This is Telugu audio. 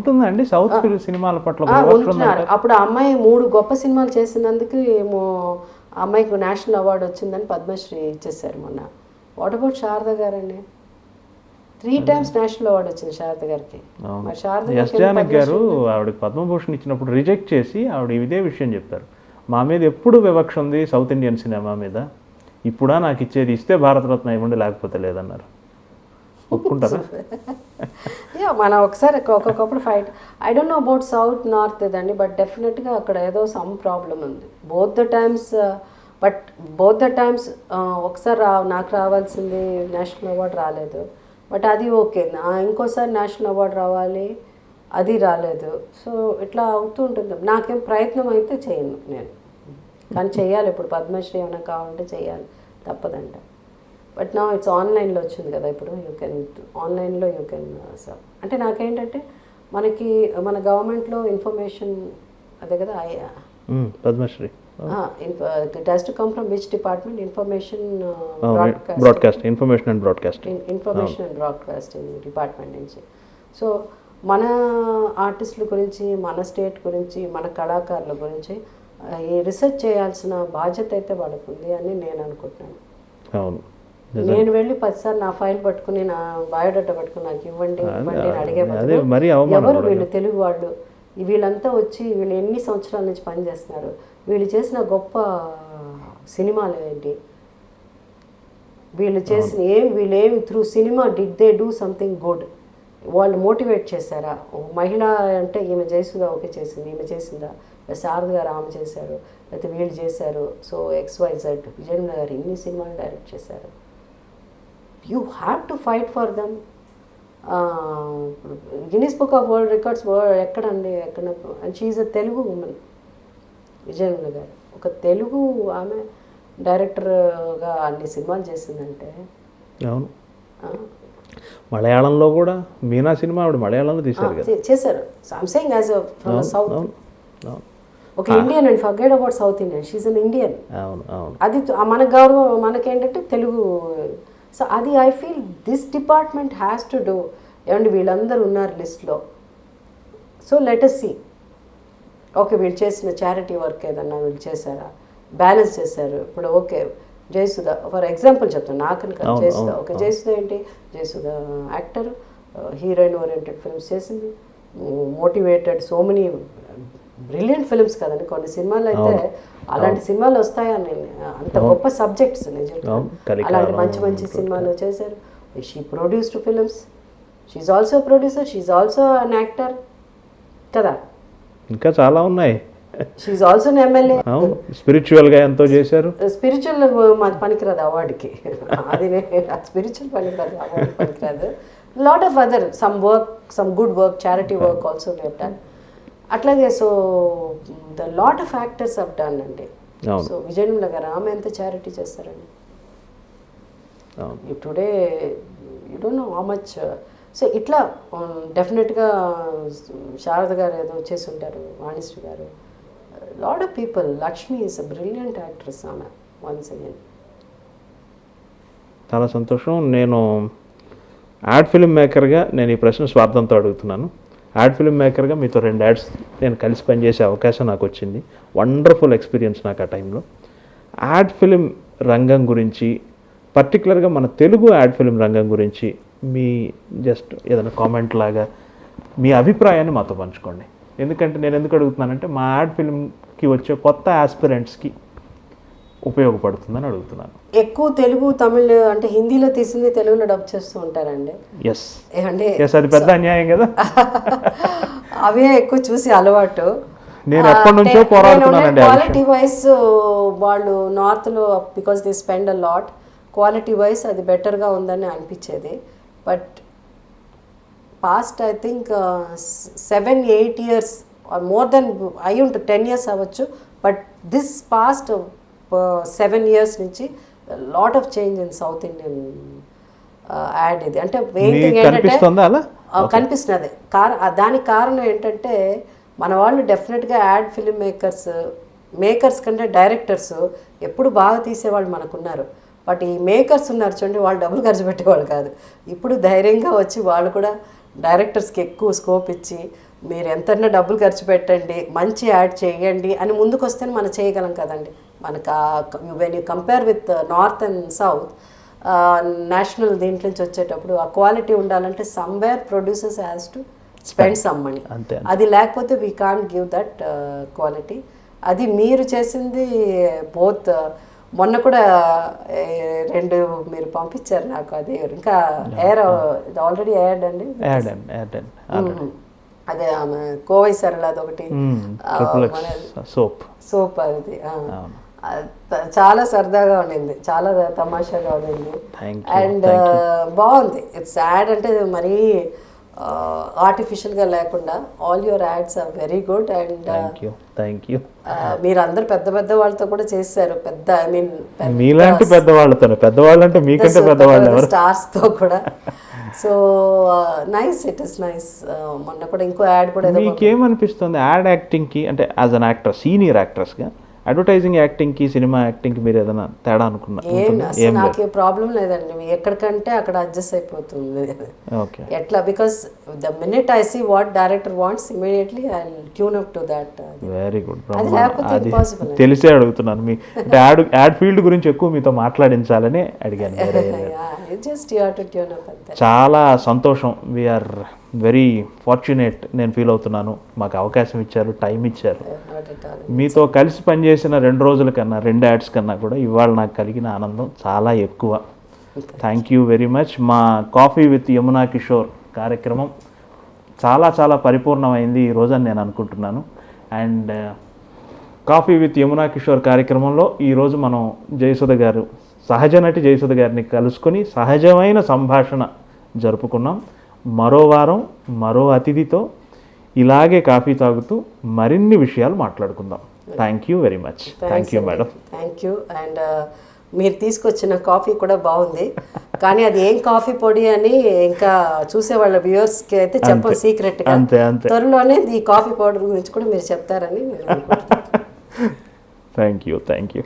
ఉంటుందండి సౌత్ సినిమాల పట్ల. ఉంటున్నారు. అప్పుడు ఆ అమ్మాయి 3 గొప్ప సినిమాలు చేసినందుకు ఏమో అమ్మాయికి నేషనల్ అవార్డు వచ్చిందని పద్మశ్రీ ఇచ్చేసారు మొన్న. వాట్ అబౌట్ శారద గారండి? 3 times నేషనల్ అవార్డు వచ్చింది శారద గారికి. మరి శారద ఎస్ జానకి గారు ఆవిడకి పద్మభూషణ్ ఇచ్చినప్పుడు రిజెక్ట్ చేసి ఆవిడ ఇదే విషయం చెప్పారు, మా మీద ఎప్పుడు వివక్ష ఉంది సౌత్ ఇండియన్ సినిమా మీద, ఇప్పుడా నాకు ఇచ్చేది, ఇస్తే భారతరత్న ఇవ్వండి లేకపోతే లేదన్నారు. ఒప్పుకుంటారా? మనం ఒకసారి ఒక్కొక్కప్పుడు fight. I don't know about south north ఇదండి, బట్ డెఫినెట్గా అక్కడ ఏదో సమ్ ప్రాబ్లం ఉంది బోత్ ద టైమ్స్. ఒకసారి నాకు రావాల్సింది నేషనల్ అవార్డు రాలేదు, బట్ అది ఓకే. ఇంకోసారి నేషనల్ అవార్డు రావాలి, అది రాలేదు. సో ఇట్లా అవుతూ ఉంటుంది. నాకేం ప్రయత్నం అయితే చేయను నేను, కానీ చెయ్యాలి. ఇప్పుడు పద్మశ్రీ ఏమైనా కావాలంటే చెయ్యాలి, తప్పదంట. బట్ నా ఇట్స్ ఆన్లైన్లో వచ్చింది కదా ఇప్పుడు, ఆన్లైన్లో యూ కెన్ అంటే నాకేంటంటే మనకి మన గవర్నమెంట్లో ఇన్ఫర్మేషన్ అదే కదా Padmashri, it has to come from which department? Information information and broadcasting department నుంచి. సో మన ఆర్టిస్టుల గురించి, మన స్టేట్ గురించి, మన కళాకారుల గురించి ఈ రిసెర్చ్ చేయాల్సిన బాధ్యత అయితే వాళ్ళకు ఉంది అని నేను అనుకుంటున్నాను. అవును, నేను వెళ్ళి 10 సార్లు నా ఫైల్ పట్టుకుని, నా బయోడేటా పట్టుకుని నాకు ఇవ్వండి ఇవ్వండి అని అడిగే బదులు, ఎవరు వీళ్ళు తెలుగు వాళ్ళు, వీళ్ళంతా వచ్చి వీళ్ళు ఎన్ని సంవత్సరాల నుంచి పనిచేస్తున్నారు, వీళ్ళు చేసిన గొప్ప సినిమాలు ఏంటి, వీళ్ళు చేసిన వీళ్ళేమి through cinema did they do something good, వాళ్ళు మోటివేట్ చేశారా? మహిళ అంటే ఈమె జయసుధ ఓకే చేసింది, ఈమె చేసిందా, శారద గారు ఆమె చేశారు, లేకపోతే వీళ్ళు చేశారు. సో XYZ విజయనిర్మల గారు ఇన్ని సినిమాలు డైరెక్ట్ చేశారు. You have to fight for them. Guinness book of world records ఎక్కడండి, ఎక్కడ? And she a Telugu woman. Vijayanirmala garu ఒక తెలుగు ఆమె డైరెక్టర్గా అన్ని సినిమాలు చేసిందంటే. అవును, మలయాళంలో కూడా మీనా సినిమా ఆవిడ మలయాళంలో తీశారు కదా, చేశారు. I'm saying as from south. ఒక Indian and forget about south Indian, she's an Indian. అది మన గౌరవం, మనకేంటంటే తెలుగు. సో అది I feel this department has to do. ఏమంటే వీళ్ళందరూ ఉన్నారు లిస్ట్లో, so let us see. Okay, వీళ్ళు చేసిన చారిటీ వర్క్ ఏదన్నా వీళ్ళు చేశారా, బ్యాలెన్స్ చేశారు. ఇప్పుడు ఓకే జయసుధ ఫర్ ఎగ్జాంపుల్ చెప్తాను, నాకని కాదు, జయసుధ ఓకే. జయసుధ ఏంటి, Jayasudha actor, heroine oriented films చేసింది, motivated so many brilliant films కదండి. కొన్ని సినిమాలు అయితే అలాంటి సినిమాలు వస్తాయని, అంత గొప్ప సబ్జెక్ట్స్ నిజంగా అలాంటి మంచి మంచి సినిమాలు చేశారు. She produced films, she's also producer, she's also an actor కదా. ఇంకా చాలా ఉన్నాయి. She's also an MLA. స్పిరిచువల్గా ఎంతో చేశారు. స్పిరిచువల్ మాది పనికిరాదు అవార్డుకి, అది స్పిరిచువల్ పనికిరాదు, అవార్డు పనికిరాదు. Lot of other some good work, charity work also we have done. అట్లాగే so the lot of actors have done అండి. సో విజయనిర్మల గారు ఆమె ఎంత చారిటీ చేస్తారండి. Today you don't know how much. So ఇట్లా డెఫినెట్గా శారద గారు ఏదో చేసి ఉంటారు, వాణిశ్రీ గారు, lot of people. Lakshmi is a brilliant actress ఆమె. వన్స్ అగైన్ చాలా సంతోషం. నేను యాడ్ ఫిల్మ్ మేకర్గా నేను ఈ ప్రశ్న స్వార్థంతో అడుగుతున్నాను. యాడ్ ఫిల్మ్ మేకర్గా మీతో 2 యాడ్స్ నేను కలిసి పనిచేసే అవకాశం నాకు వచ్చింది. వండర్ఫుల్ ఎక్స్పీరియన్స్ నాకు ఆ టైంలో. యాడ్ ఫిల్మ్ రంగం గురించి, పర్టికులర్గా మన తెలుగు యాడ్ ఫిల్మ్ రంగం గురించి మీ జస్ట్ ఏదైనా కామెంట్ లాగా మీ అభిప్రాయాన్ని మాతో పంచుకోండి. ఎందుకంటే నేను ఎందుకు అడుగుతున్నానంటే మా యాడ్ ఫిల్మ్కి వచ్చే కొత్త ఆస్పిరెంట్స్కి ఉపయోగపడుతుందని అడుగుతున్నాను. ఎక్కువ తెలుగు, తమిళ్ అంటే హిందీలో తీసింది తెలుగులో డబ్ చేస్తూ ఉంటారండి. ఎస్, అది పెద్ద అన్యాయం కదా. అవే ఎక్కువ చూసి అలవాటు. నేను ఎప్పటి నుంచో పోరాడుతున్నానండి. క్వాలిటీ వైజ్ వాళ్ళు నార్త్లో because they spend a lot, quality wise అది బెటర్గా ఉందని అనిపించేది. But past I think 7-8 years or more than అయి ఉంటుంది, 10 years అవ్వచ్చు. బట్ దిస్ పాస్ట్ 7 years నుంచి lot of change in South Indian ad. ఇది అంటే ఏంటంటే కనిపిస్తున్నది. దానికి కారణం ఏంటంటే మన వాళ్ళు డెఫినెట్గా యాడ్ ఫిల్మ్ మేకర్స్ కంటే డైరెక్టర్స్ ఎప్పుడు బాగా తీసేవాళ్ళు మనకున్నారు. బట్ ఈ మేకర్స్ ఉన్నారు చూడండి, వాళ్ళు డబ్బులు ఖర్చు పెట్టేవాళ్ళు కాదు. ఇప్పుడు ధైర్యంగా వచ్చి వాళ్ళు కూడా డైరెక్టర్స్కి ఎక్కువ స్కోప్ ఇచ్చి మీరు ఎంతన్నా డబ్బులు ఖర్చు పెట్టండి, మంచి యాడ్ చేయండి అని ముందుకు వస్తేనే మనం చేయగలం కదండి. మనకు when you compare with north and south national దీంట్లో నుంచి వచ్చేటప్పుడు ఆ క్వాలిటీ ఉండాలంటే somewhere producers has to spend some money. అంతే. అది లేకపోతే we can't give that quality. అది మీరు చేసింది బోత్. మొన్న కూడా 2 మీరు పంపించారు నాకు, అది ఇంకా ఎయిర్ ఆల్రెడీ యాడ్ అండి. అదే ఆమె కోవై సరళ అదొకటి సోప్ అది చాలా సరదాగా ఉండింది, చాలా తమాషాగా ఉండింది. అండ్ బాగుంది. ఇట్స్ యాడ్ అంటే మరీ ఆర్టిఫిషియల్గా లేకుండా all your ads are very good. And thank you. మీరు అందరు పెద్ద పెద్ద వాళ్ళతో కూడా చేశారు, పెద్ద ఐ మీన్ మీలాంటి పెద్దవాళ్ళతో, పెద్దవాళ్ళంటే మీకంటే పెద్దవాళ్ళు స్టార్స్ తో కూడా. So nice, it is nice. మొన్న కూడా ఇంకో యాడ్ కూడా మీకేమనిపిస్తుంది యాడ్ యాక్టింగ్కి, అంటే యాజ్ అన్ యాక్టర్, సీనియర్ యాక్ట్రెస్గా అడ్వర్టైజింగ్ యాక్టింగ్కి, సినిమా యాక్టింగ్కి మీరు ఏదైనా తేడా అనుకున్నా? నాకు ప్రాబ్లం లేదండి, ఎక్కడికంటే అక్కడ అడ్జస్ట్ అయిపోతుంది. ఓకే. ఎట్లా, because the minute I see what director wants immediately I tune up to that. Very good. అది లేకపోతే ఇంపాసిబుల్. తెలిసే అడుగుతున్నాను, మీ అంటే యాడ్ ఫీల్డ్ గురించి ఎక్కువ మీతో మాట్లాడించాలని అడిగాను. Just you have to tune up అంతే. చాలా సంతోషం, వీఆర్ వెరీ ఫార్చునేట్ నేను ఫీల్ అవుతున్నాను. మాకు అవకాశం ఇచ్చారు, టైం ఇచ్చారు. మీతో కలిసి పనిచేసిన 2 రోజుల కన్నా, 2 యాడ్స్ కన్నా కూడా ఇవాళ నాకు కలిగిన ఆనందం చాలా ఎక్కువ. Thank you very much. మా కాఫీ విత్ యమునా కిషోర్ కార్యక్రమం చాలా చాలా పరిపూర్ణమైంది ఈరోజు అని నేను అనుకుంటున్నాను. And coffee with Yamuna Kishore కార్యక్రమంలో ఈరోజు మనం జయసుధ గారు, సహజ నటి జయసుధ గారిని కలుసుకొని సహజమైన సంభాషణ జరుపుకున్నాం. మరో వారం మరో అతిథితో ఇలాగే కాఫీ తాగుతూ మరిన్ని విషయాలు మాట్లాడుకుందాం. Thank you very much. Thank you madam. Thank you. And మీరు తీసుకొచ్చిన కాఫీ కూడా బాగుంది, కానీ అది ఏం కాఫీ పొడి అని ఇంకా చూసే వాళ్ళ వ్యూవర్స్కి అయితే చెప్పం సీక్రెట్గా. త్వరలోనే ఈ కాఫీ పౌడర్ గురించి కూడా మీరు చెప్తారని నేను అనుకుంటున్నాను. Thank you.